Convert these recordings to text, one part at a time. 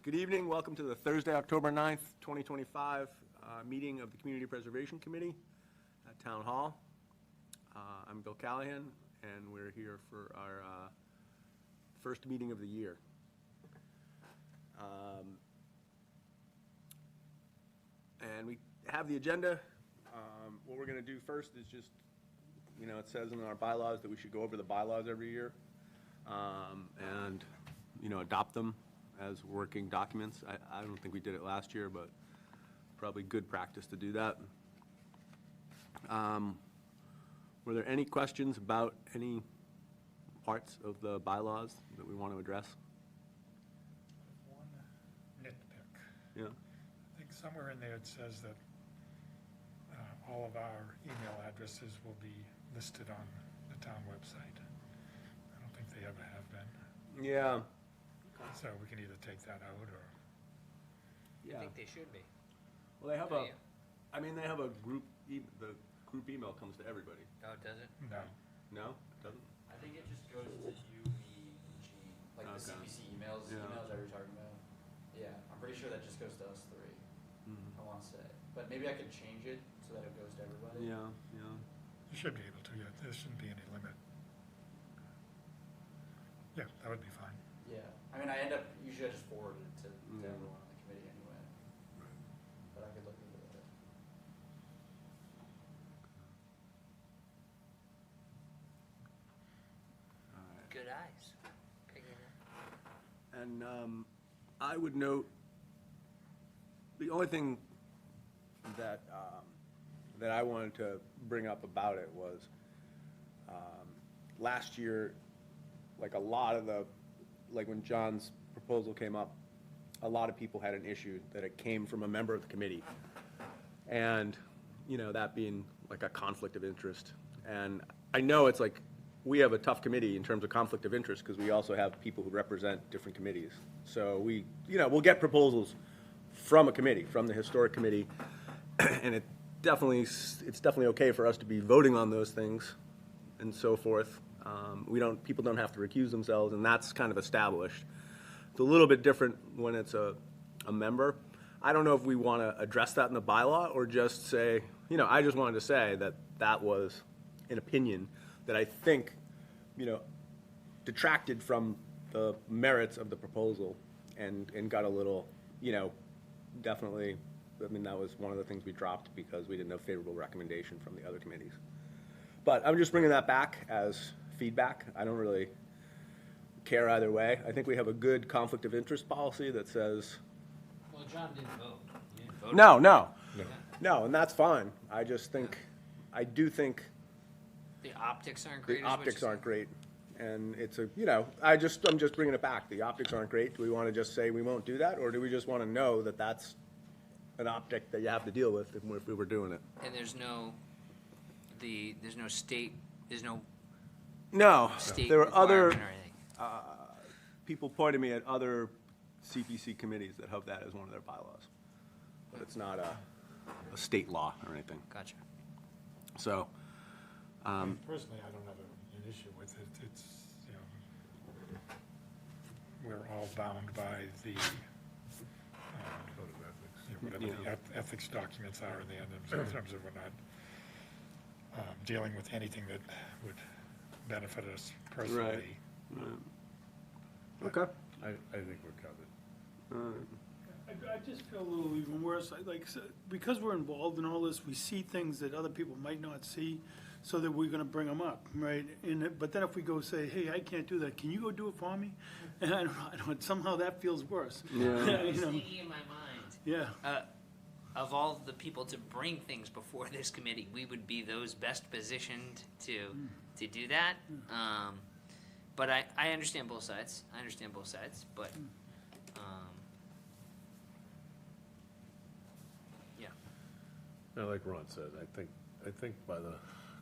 Good evening. Welcome to the Thursday, October 9th, 2025 meeting of the Community Preservation Committee at Town Hall. I'm Bill Callahan, and we're here for our first meeting of the year. And we have the agenda. What we're going to do first is just, it says in our bylaws that we should go over the bylaws every year and, adopt them as working documents. I don't think we did it last year, but probably good practice to do that. Were there any questions about any parts of the bylaws that we want to address? One nitpick. Yeah. I think somewhere in there it says that all of our email addresses will be listed on the town website. I don't think they ever have been. Yeah. So we can either take that out or. Yeah. I think they should be. Well, they have Oh, a, yeah. they have a group, the group email comes to everybody. Oh, does it? No. No? It doesn't? I think it just goes to you, me, and Gene, like the Okay. CPC emails, Yeah. emails that you're talking about. Yeah, I'm pretty sure that just goes to us three, Mhm. I wanna say. But maybe I could change it so that it goes to everybody. Yeah, yeah. You should be able to, yeah, there shouldn't be any limit. Yeah, that would be fine. Yeah, I mean, usually I just forward it to everyone on the committee anyway. But I could look into it. All right. Good eyes. Picking it up. And I would note, the only thing that, that I wanted to bring up about it was, last year, like a lot of like when John's proposal came up, a lot of people had an issue that it came from a member of the committee. And, that being like a conflict of interest. And I know it's like, we have a tough committee in terms of conflict of interest because we also have people who represent different committees. So we'll get proposals from a committee, from the historic committee, and it's definitely okay for us to be voting on those things and so forth. People don't have to recuse themselves, and that's kind of established. It's a little bit different when it's a member. I don't know if we want to address that in the bylaw or just say, I just wanted to say that was an opinion that I think, detracted from the merits of the proposal and got a little, definitely, that was one of the things we dropped because we didn't have favorable recommendation from the other committees. But I'm just bringing that back as feedback. I don't really care either way. I think we have a good conflict of interest policy that says. Well, John didn't vote. You didn't vote. No, and that's fine. I just think, I do think The optics aren't great. the optics aren't great. And it's I'm just bringing it back. The optics aren't great. Do we want to just say we won't do that? Or do we just want to know that that's an optic that you have to deal with if we were doing it? And there's no state. No, State there were other requirement or anything. people pointed me at other CPC committees that have that as one of their bylaws. But it's not a state law or anything. Gotcha. So, Personally, I don't have an issue with it. It's, we're all bound by the, whatever the ethics documents are in the end, in terms of we're not dealing with anything that would benefit us personally. okay. I think we're covered. I just feel a little even worse, because we're involved in all this, we see things that other people might not see, so that we're gonna bring them up, right? But then if we go say, hey, I can't do that, can you go do it for me? And I don't, somehow that feels worse. Yeah. I was thinking in my mind. Yeah. Of all the people to bring things before this committee, we would be those best positioned to do that. But I understand both sides. But yeah. Now, like Ron said, I think by the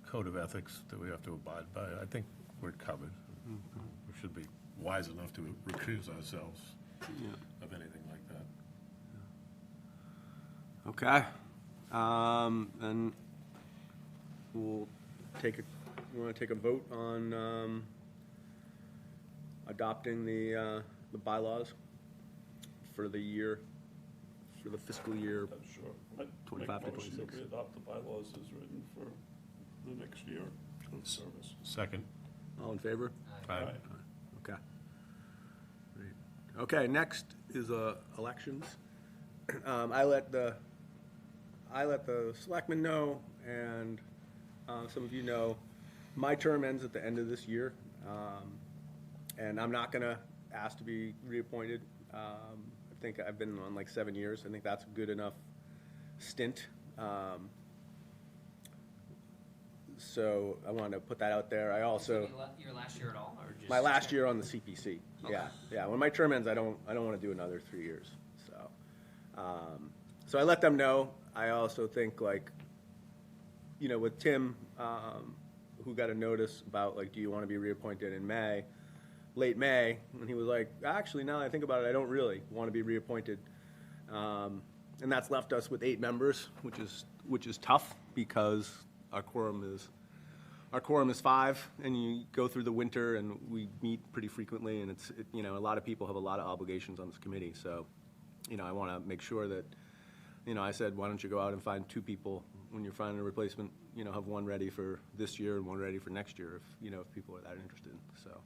code of ethics that we have to abide by, I think we're covered. We should be wise enough to recuse ourselves of anything like that. Okay. Then we'll we want to take a vote on adopting the bylaws for the year, for the fiscal year. Sure. I'd 25 to make motion that 26. we adopt the bylaws as written for the next year of service. Second. All in favor? Aye. Okay. Great. Okay, next is elections. I let the selectmen know, and some of you know, my term ends at the end of this year, and I'm not gonna ask to be reappointed. I think I've been on like 7 years. I think that's a good enough stint. So I wanted to put that out there. I also. Your last year at all, or just? My last year on the CPC, Okay. yeah. When my term ends, I don't want to do another 3 years. So I let them know. I also think, like, you know, with Tim, who got a notice about, like, do you want to be reappointed in May, late May, and he was like, actually, now that I think about it, I don't really want to be reappointed. And that's left us with 8 members, which is tough because our quorum is 5, and you go through the winter, and we meet pretty frequently, and you know, a lot of people have a lot of obligations on this committee, so, you know, I want to make sure that, you know, I said, why don't you go out and find 2 people when you're finding a replacement, you know, have one ready for this year and one ready for next year, if, you know, if people are that interested, so.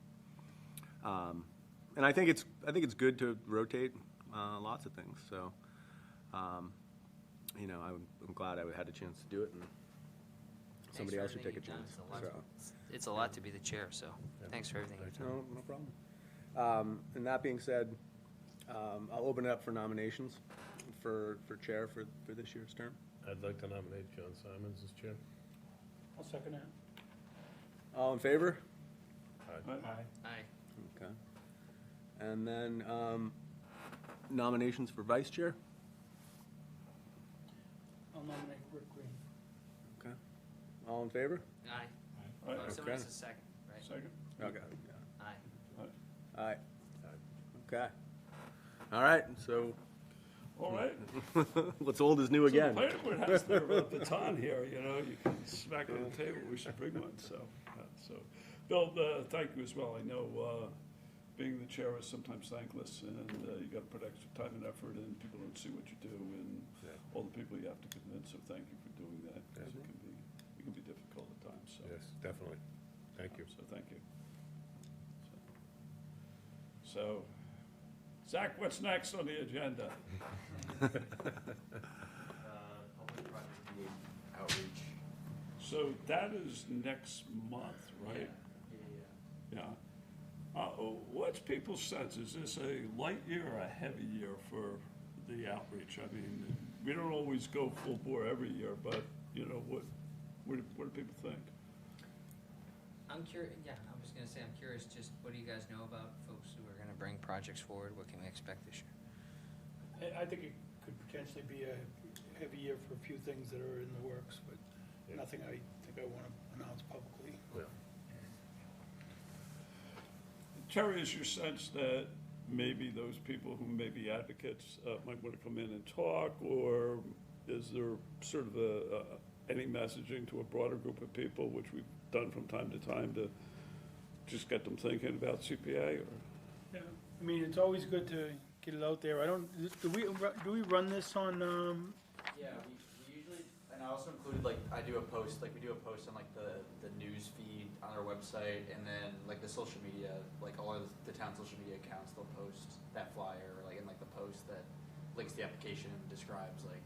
And I think it's good to rotate lots of things, so, you know, I'm glad I had a chance to do it, and Thanks somebody for else should take everything a you've done. chance. It's a lot to be the chair, so thanks for everything you've done. No problem. And that being said, I'll open it up for nominations for chair for this year's term. I'd like to nominate John Simons as chair. I'll second that. All in favor? Aye. Aye. Okay. And then nominations for vice chair? I'll nominate Rick Green. Okay. All in favor? Aye. Aye. Oh, someone has Okay. a second, right? Second? Okay. Aye. Aye. Okay. All right, so All right. what's old is new So again. the planning board has their baton here, you know, you can smack it on the table, we should bring one, so. Bill, thank you as well. I know being the chair is sometimes thankless, and you got to put extra time and effort, and people don't see what you do, and all the people you have to convince, so thank you for doing that, because it can be difficult at times, so. Yes, definitely. Thank you. So, thank you. So, Zach, what's next on the agenda? Public project meeting outreach. So that is next month, right? Yeah. Yeah. What's people's sense? Is this a light year or a heavy year for the outreach? I mean, we don't always go full bore every year, but, you know, what do people think? I'm curious, yeah, I was gonna say, I'm curious, just what do you guys know about folks who are gonna bring projects forward? What can we expect this year? I think it could potentially be a heavy year for a few things that are in the works, but nothing I think I want to announce publicly. Yeah. Terry, is your sense that maybe those people who may be advocates might want to come in and talk, or is there sort of any messaging to a broader group of people, which we've done from time to time, to just get them thinking about CPA? Or Yeah, I mean, it's always good to get it out there. Do we run this on, Yeah, we usually, and I also included, like, we do a post on, like, the news feed on our website, and then, like, the social media, like, all of the town social media accounts, they'll post that flyer, like, in, like, the post that links the application and describes, like,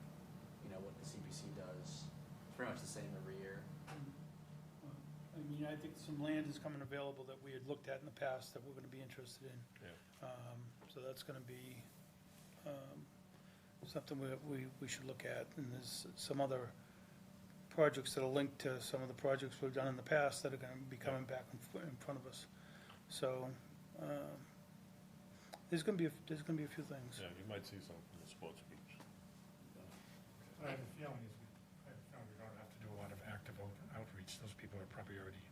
you know, what the CPC does. It's pretty much the same every year. I mean, I think some land is coming available that we had looked at in the past that we're gonna be interested in. So that's gonna be, something we should look at. And there's some other projects that are linked to some of the projects we've done in the past that are gonna be coming back in front of us. So, there's gonna be a few things. Yeah, you might see some from the sports beach. I have a feeling we don't have to do a lot of active outreach. Those people are probably already,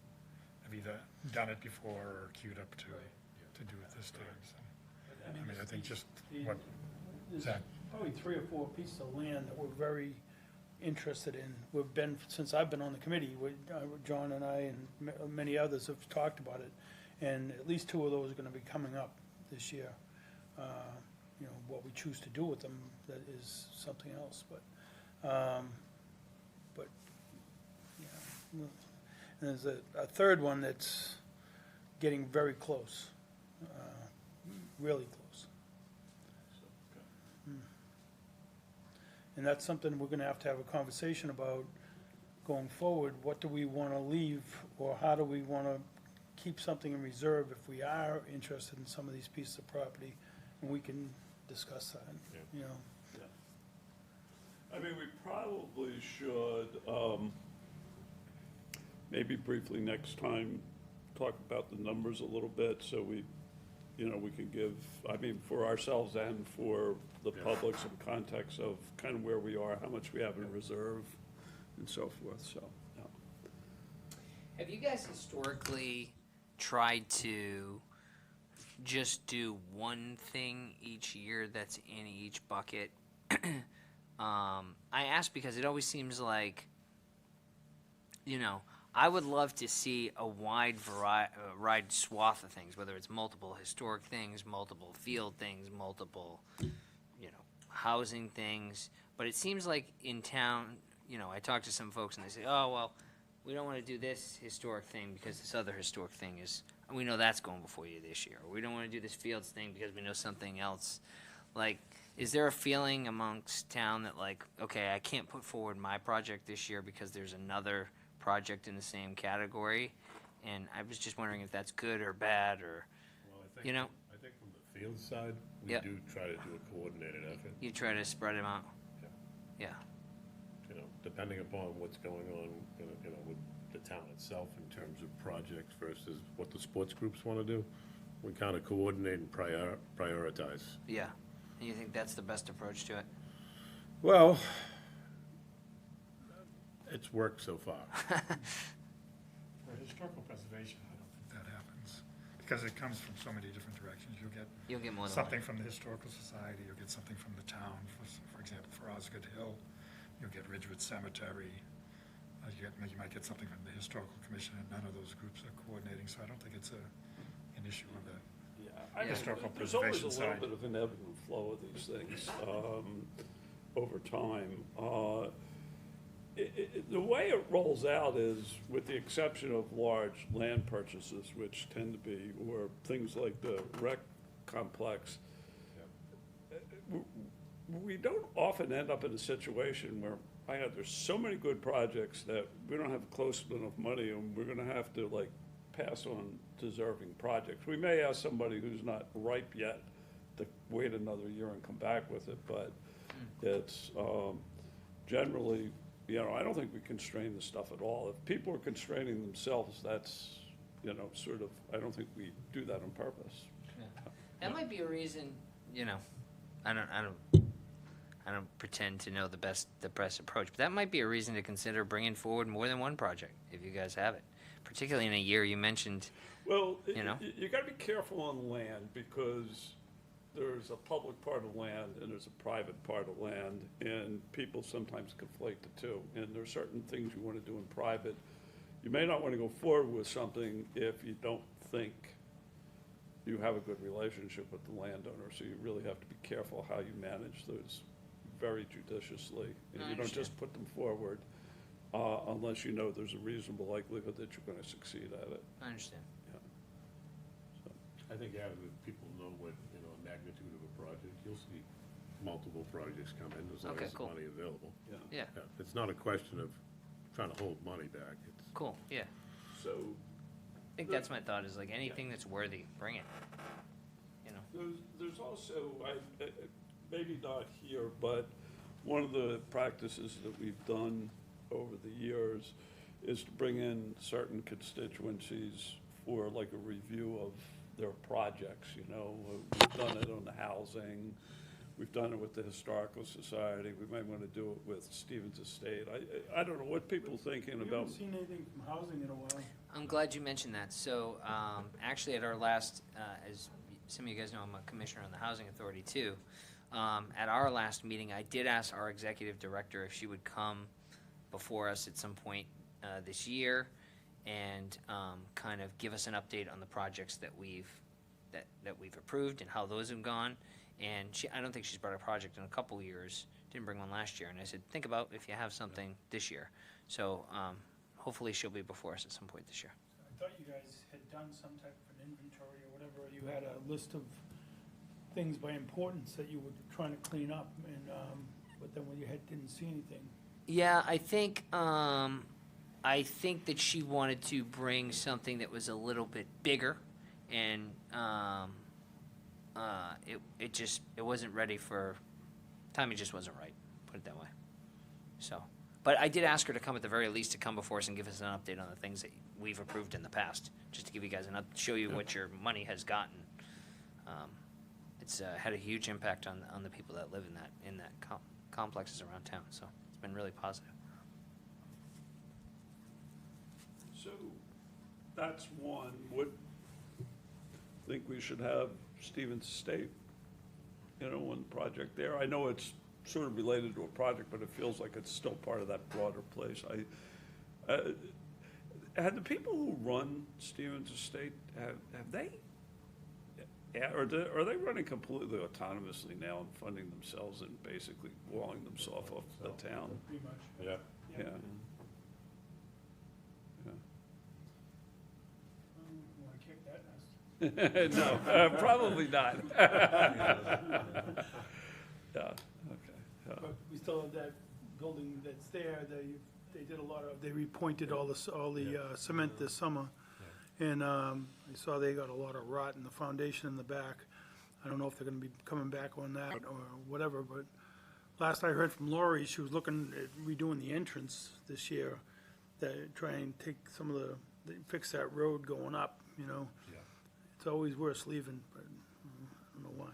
have either done it before or queued up to do it this time, so. I mean, I think just what, There's Zach? probably 3 or 4 pieces of land that we're very interested in. We've been, since I've been on the committee, John and I and many others have talked about it. And at least 2 of those are gonna be coming up this year. you know, what we choose to do with them, that is something else, but, yeah. And there's a third one that's getting very close, really close. And that's something we're gonna have to have a conversation about going forward. What do we wanna leave, or how do we wanna keep something in reserve if we are interested in some of these pieces of property? And we can discuss that, you know. I mean, we probably should, maybe briefly next time, talk about the numbers a little bit, so we, you know, we can give, I mean, for ourselves and for the Yeah. public, some context of kind of where we are, how much we have in reserve, and so forth, so, yeah. Have you guys historically tried to just do one thing each year that's in each bucket? I ask because it always seems like, you know, I would love to see a wide swath of things, whether it's multiple historic things, multiple field things, multiple, you know, housing things. But it seems like in town, you know, I talk to some folks and they say, oh, well, we don't want to do this historic thing because this other historic thing is, we know that's going before you this year. Or we don't want to do this fields thing because we know something else. Like, is there a feeling amongst town that like, okay, I can't put forward my project this year because there's another project in the same category? And I was just wondering if that's good or bad, or, Well, I think, you know, I think from the field side, we Yep. do try to do a coordinated effort, you try to spread them out. Yeah. Yeah, you know, depending upon what's going on, you know, with the town itself in terms of projects versus what the sports groups want to do. We kind of coordinate and prioritize. yeah. And you think that's the best approach to it? Well, it's worked so far. For historical preservation, I don't think that happens, because it comes from so many different directions. You'll get You'll get more than something one. from the Historical Society, you'll get something from the town, for example, for Osgood Hill, you'll get Ridgewood Cemetery, you might get something from the Historical Commission, and none of those groups are coordinating, so I don't think it's an issue of the I mean, historical there's always a preservation little side. bit of an ebb and flow of these things over time. The way it rolls out is, with the exception of large land purchases, which tend to be, or things like the rec complex, we don't often end up in a situation where, there's so many good projects that we don't have close enough money, and we're gonna have to like pass on deserving projects. We may ask somebody who's not ripe yet to wait another year and come back with it, but it's, generally, you know, I don't think we constrain the stuff at all. If people are constraining themselves, that's, you know, sort of, I don't think we do that on purpose. That might be a reason, you know, I don't pretend to know the best approach, but that might be a reason to consider bringing forward more than one project, if you guys have it. Particularly in a year you mentioned, Well, You know? you gotta be careful on land, because there's a public part of land and there's a private part of land, and people sometimes conflate the two. And there are certain things you wanna do in private. You may not wanna go forward with something if you don't think you have a good relationship with the landowner, so you really have to be careful how you manage those very judiciously. And I you don't understand. just put them forward, unless you know there's a reasonable likelihood that you're gonna succeed at it. I understand. I think having people know what, you know, magnitude of a project, you'll see multiple projects come in as long Okay, as cool. there's money available. Yeah. Yeah, Yeah, it's not a question of trying to hold money back, it's, cool, yeah. So, I think that's my thought, is like anything that's worthy, bring it. You know, there's also, maybe not here, but one of the practices that we've done over the years is to bring in certain constituencies for like a review of their projects, you know. We've done it on the housing, we've done it with the Historical Society, we might want to do it with Stevens Estate. I don't know what people are thinking We about. haven't seen anything from housing in a while. I'm glad you mentioned that. So, actually at our last, as some of you guys know, I'm a commissioner on the Housing Authority too. At our last meeting, I did ask our executive director if she would come before us at some point this year and kind of give us an update on the projects that we've approved and how those have gone. And I don't think she's brought a project in a couple years, didn't bring one last year, and I said, think about if you have something this year. So, hopefully she'll be before us at some point this year. I thought you guys had done some type of an inventory or whatever, you had a list of things by importance that you were trying to clean up, and, but then when you didn't see anything. Yeah, I think that she wanted to bring something that was a little bit bigger, and it wasn't ready for, timing just wasn't right, put it that way. So, but I did ask her to come at the very least, to come before us and give us an update on the things that we've approved in the past, just to give you guys show you what your money has gotten. It's had a huge impact on the people that live in that complexes around town, so it's been really positive. So, that's one. Would think we should have Stevens Estate, one project there. I know it's sort of related to a project, but it feels like it's still part of that broader place. Had the people who run Stevens Estate, have they, are they running completely autonomously now and funding themselves and basically walling themselves off the town? Pretty much. Yeah. Yeah. Want to kick that nest? No, probably not. Yeah, okay. But we still have that building that's there, they did a lot of, they repointed all the cement this summer. And I saw they got a lot of rot in the foundation in the back. I don't know if they're gonna be coming back on that or whatever, but last I heard from Lori, she was looking at redoing the entrance this year, that try and take some of fix that road going up, Yeah. It's always worse leaving, but I don't know why.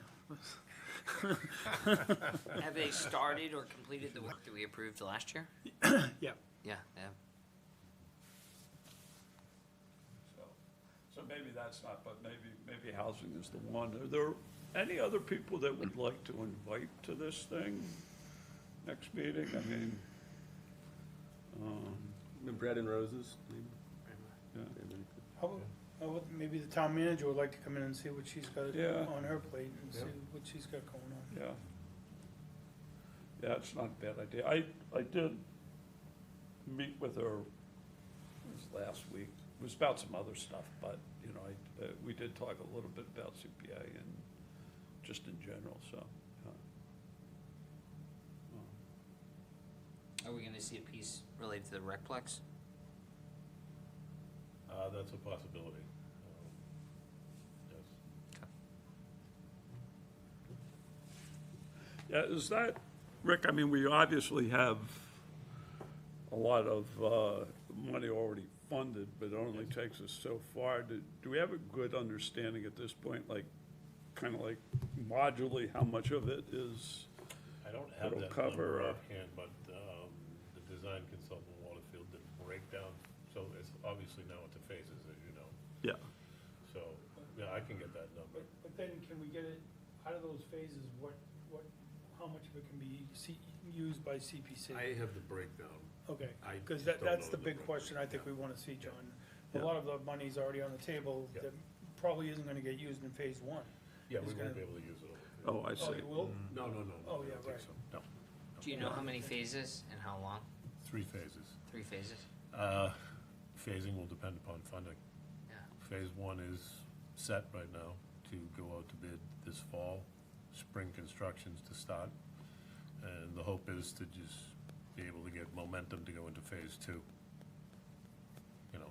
Have they started or completed the work that we approved last year? Yeah. Yeah, they have. So maybe that's not, but maybe housing is the one. Are there any other people that would like to invite to this thing, next meeting? I mean, The bread and roses, maybe? yeah. How about maybe the town manager would like to come in and see what she's got Yeah. on her plate and see what she's got going on. Yeah. Yeah, it's not a bad idea. I did meet with her, it was last week. It was about some other stuff, but, we did talk a little bit about CPA and just in general, so. Are we gonna see a piece related to the Recplex? That's a possibility. Yes. Yeah, is that, Rick, I mean, we obviously have a lot of money already funded, but it only takes us so far. Do we have a good understanding at this point, kind of like modularly, how much of it is? I don't have It'll that cover, number offhand, but the design consultant Waterfield did a breakdown, so it's obviously now into phases, as you know. Yeah. So, yeah, I can get that number. But then can we get it, out of those phases, how much of it can be used by CPC? I have the breakdown. Okay, I because just don't that's know the the big number. question I think we want to see, John. A Yeah. lot of the money's already on the table Yeah. that probably isn't going to get used in phase one. Yeah, we It's won't gonna- be able to use it all. Oh, I Oh, see. you will? No. Oh, I yeah, don't think right. so. No. Do you know how many phases and how long? 3 phases. 3 phases? Phasing will depend upon funding. Yeah. Phase 1 is set right now to go out to bid this fall, spring constructions to start. And the hope is to just be able to get momentum to go into phase 2.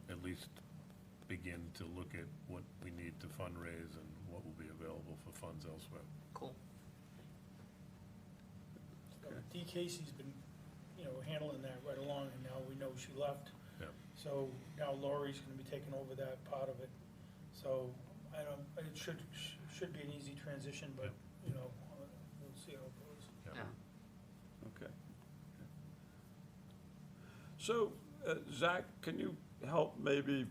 At least begin to look at what we need to fundraise and what will be available for funds elsewhere. Cool. Dee Casey's been, handling that right along, and now we know she left. Yeah. So now Lori's going to be taking over that part of it. So it should be an easy transition, but, we'll see how it goes. Yeah. Okay. So, Zach, can you help maybe,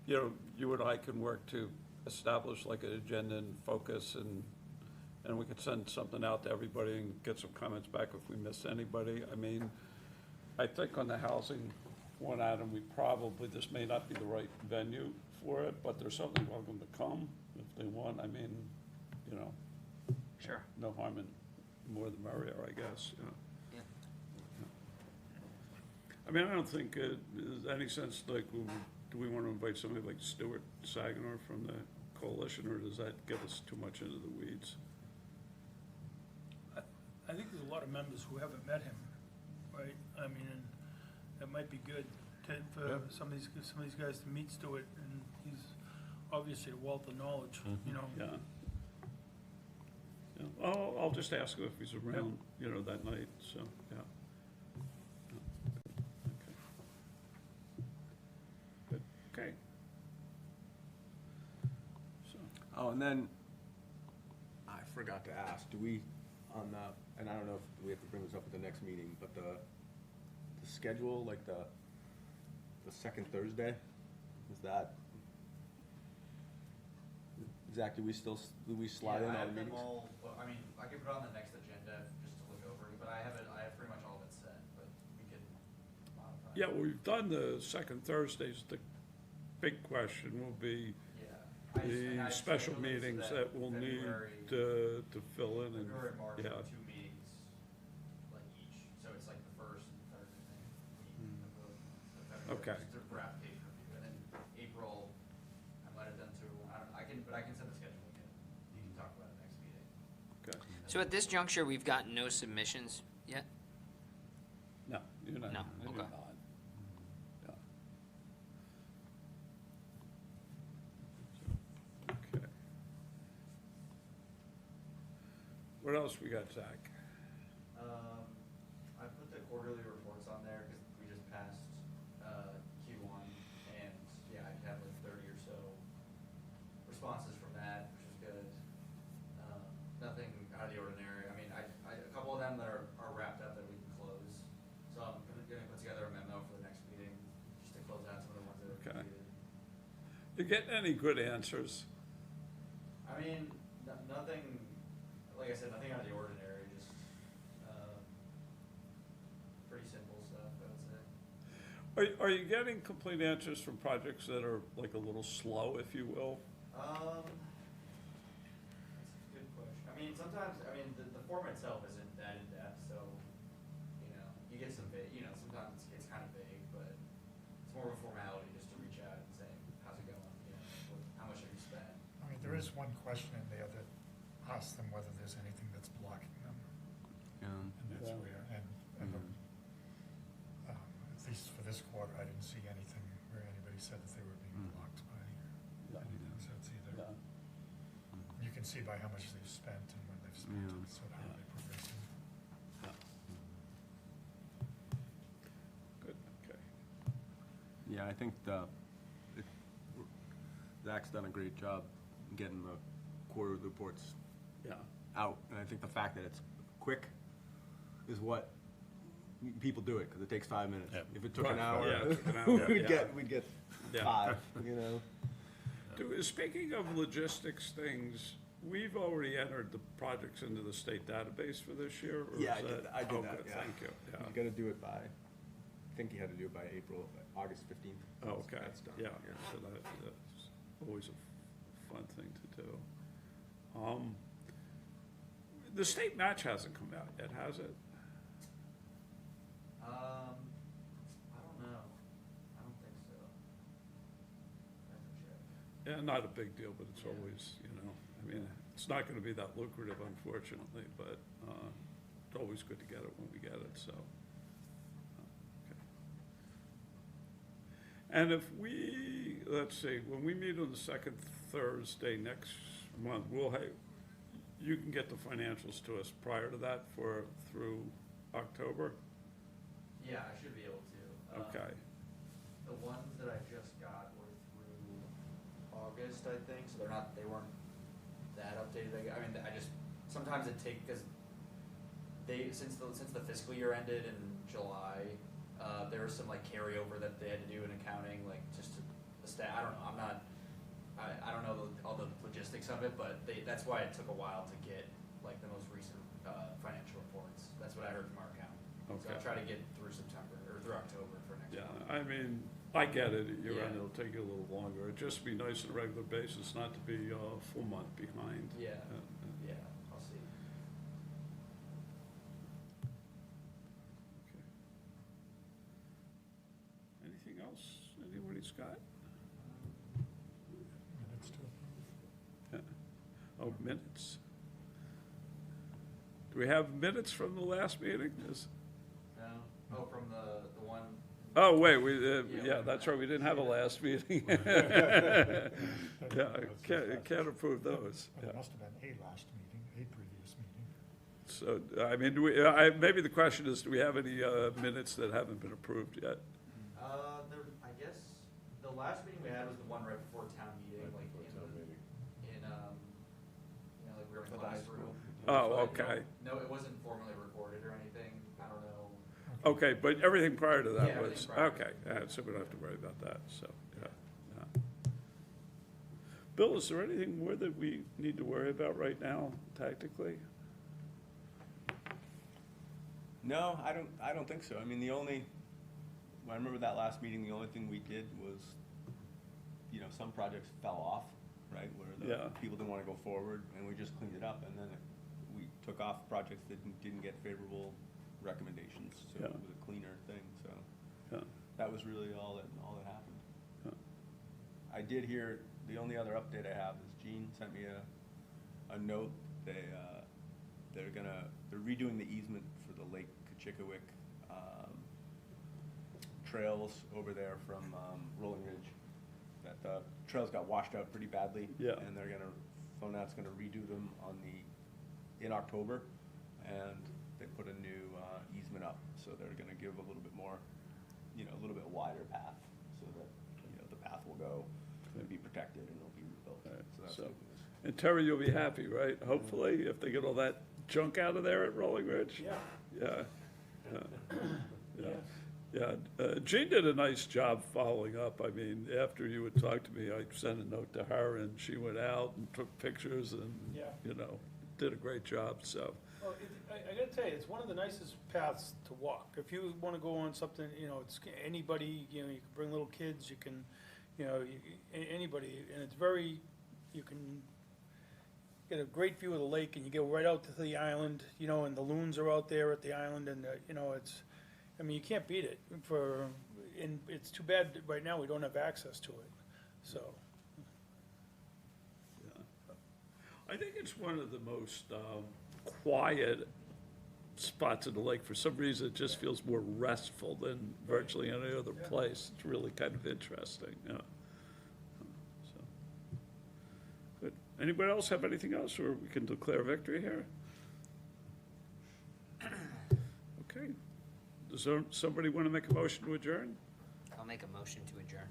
you and I can work to establish like an agenda and focus, and we could send something out to everybody and get some comments back if we miss anybody. I mean, I think on the housing one, Adam, this may not be the right venue for it, but they're certainly welcome to come if they want. I mean, Sure. No harm in more the merrier, I guess, you know. Yeah. I mean, I don't think it is any sense, like, do we want to invite somebody like Stuart Saginaw from the coalition, or does that get us too much into the weeds? I think there's a lot of members who haven't met him, right? I mean, and it might be good for Yeah. some of these guys to meet Stuart, and he's obviously a wealth of knowledge, you know. Yeah. Yeah, I'll just ask him if he's around, you know, that night, so, yeah. Good, okay. So, Oh, and then, I forgot to ask, do we, on the, and I don't know if we have to bring this up at the next meeting, but the schedule, like the second Thursday, is that, Zach, do we slide in Yeah, I on have them meetings? all, well, I mean, I could put it on the next agenda just to look over, but I have pretty much all of it set, but we can modify. yeah, we've done the second Thursdays, the big question will be Yeah. the special meetings that we'll need to fill in and, February and March yeah. are 2 meetings, like each, so it's like the first and third, I think, week of the February, Okay. just for application review, and then April, I might have done 2, I can set the schedule again, you can talk about it next meeting. Okay. So at this juncture, we've got no submissions yet? No, you're not. No, you're okay. not. Yeah. Okay. What else we got, Zach? I put the quarterly reports on there, cause we just passed, Q1, and, yeah, I had like 30 or so responses from that, which is good. Nothing out of the ordinary, I mean, a couple of them that are wrapped up that we can close, so I'm gonna put together a memo for the next meeting, just to close out some of the ones that are Okay. completed. You getting any good answers? I mean, nothing, like I said, nothing out of the ordinary, just, pretty simple stuff, I would say. Are you getting complete answers from projects that are like a little slow, if you will? That's a good question. I mean, sometimes, the form itself isn't that in-depth, so, you get some sometimes it's kind of vague, but it's more of a formality just to reach out and say, how's it going, how much have you spent? I mean, there is one question in there that asks them whether there's anything that's blocking them, and that's Yeah. where, and at least for this quarter, I didn't see anything where anybody said that they were being blocked by anything, so it's either, you can see by how much they've spent and when they've spent it, so how they're progressing. Good, okay. Yeah, I think Zach's done a great job getting the quarterly reports Yeah. out, and I think the fact that it's quick is what people do it, because it takes 5 minutes. Yeah. If it took an Right, hour, yeah, it took an hour, we'd yeah. get Yeah. 5, you know? Speaking of logistics things, we've already entered the projects into the state database for this year, or Yeah, is that? I did Oh, that, good, yeah. thank you, You yeah. gotta do it by, I think you had to do it by August 15th. Oh, okay, That's done, yeah, so that's always a fun thing to do. The state match hasn't come out yet, has it? I don't know. I don't think so. I have to check. Yeah, not a big deal, but it's Yeah. always, I mean, it's not gonna be that lucrative unfortunately, but, it's always good to get it when we get it, so. Okay. And if we, let's see, when we meet on the second Thursday next month, you can get the financials to us prior to that through October? Yeah, I should be able to. Okay, The ones that I just got were through August, I think, so they weren't that updated. Sometimes it because since the fiscal year ended in July, there was some like carryover that they had to do in accounting, like just to the I don't know, I don't know all the logistics of it, but that's why it took a while to get like the most recent, financial reports. That's what I heard from our accountant. So Okay. I'll try to get through September, or through October for next yeah, month. I mean, I get it, at your end, Yeah. it'll take you a little longer, it'd just be nice on a regular basis, not to be a full month behind. Yeah. Uh, Yeah, I'll see. anything else anybody's got? Minutes to approve. Oh, minutes. Do we have minutes from the last meeting? No? Oh, from the one, Oh, wait, Yeah, that's right, we didn't have a last meeting. Yeah, can't approve those. Well, Yeah. there must have been a last meeting, a previous meeting. So, I mean, maybe the question is, do we have any minutes that haven't been approved yet? I guess, the last meeting we had was the one right before town meeting, like like we were in For the high classroom. Oh, But okay. No, it wasn't formally recorded or anything, I don't know. Okay, but everything prior to that Yeah, was, everything prior. okay, so we don't have to worry about that, so, yeah. Bill, is there anything more that we need to worry about right now, tactically? No, I don't think so. I mean, I remember that last meeting, the only thing we did was, some projects fell off, right? Where Yeah. the people didn't want to go forward, and we just cleaned it up, and then we took off projects that didn't get favorable recommendations, so Yeah. it was a cleaner thing, so Yeah. that was really all that happened. Yeah. I did hear, the only other update I have is Gene sent me a note. They're redoing the easement for the Lake Kachikawick trails over there from Rolling Ridge. That the trails got washed out pretty badly. Yeah. And FONAT's gonna redo them in October, and they put a new easement up, so they're gonna give a little bit more, a little bit wider path, so that, the path will go and be protected and it'll be rebuilt. Right, So that's so- good news. And Terry, you'll be happy, right? Hopefully, if they get all that junk out of there at Rolling Ridge? Yeah. Yeah, Jean did a nice job following up. I mean, after you had talked to me, I sent a note to her, and she went out and took pictures and, Yeah. did a great job, so. Well, I gotta tell you, it's one of the nicest paths to walk. If you wanna go on something, it's anybody, you can bring little kids, you can, anybody, and it's you can get a great view of the lake, and you get right out to the island, and the loons are out there at the island, and, you can't beat it and it's too bad that right now we don't have access to it, so. I think it's one of the most quiet spots in the lake. For some reason, it just feels more restful than virtually any other place. It's really kind of interesting, yeah. So, good. Anybody else have anything else, or we can declare victory here? Okay. Does somebody want to make a motion to adjourn? I'll make a motion to adjourn.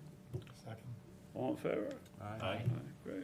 Second. All in favor? Aye. Great.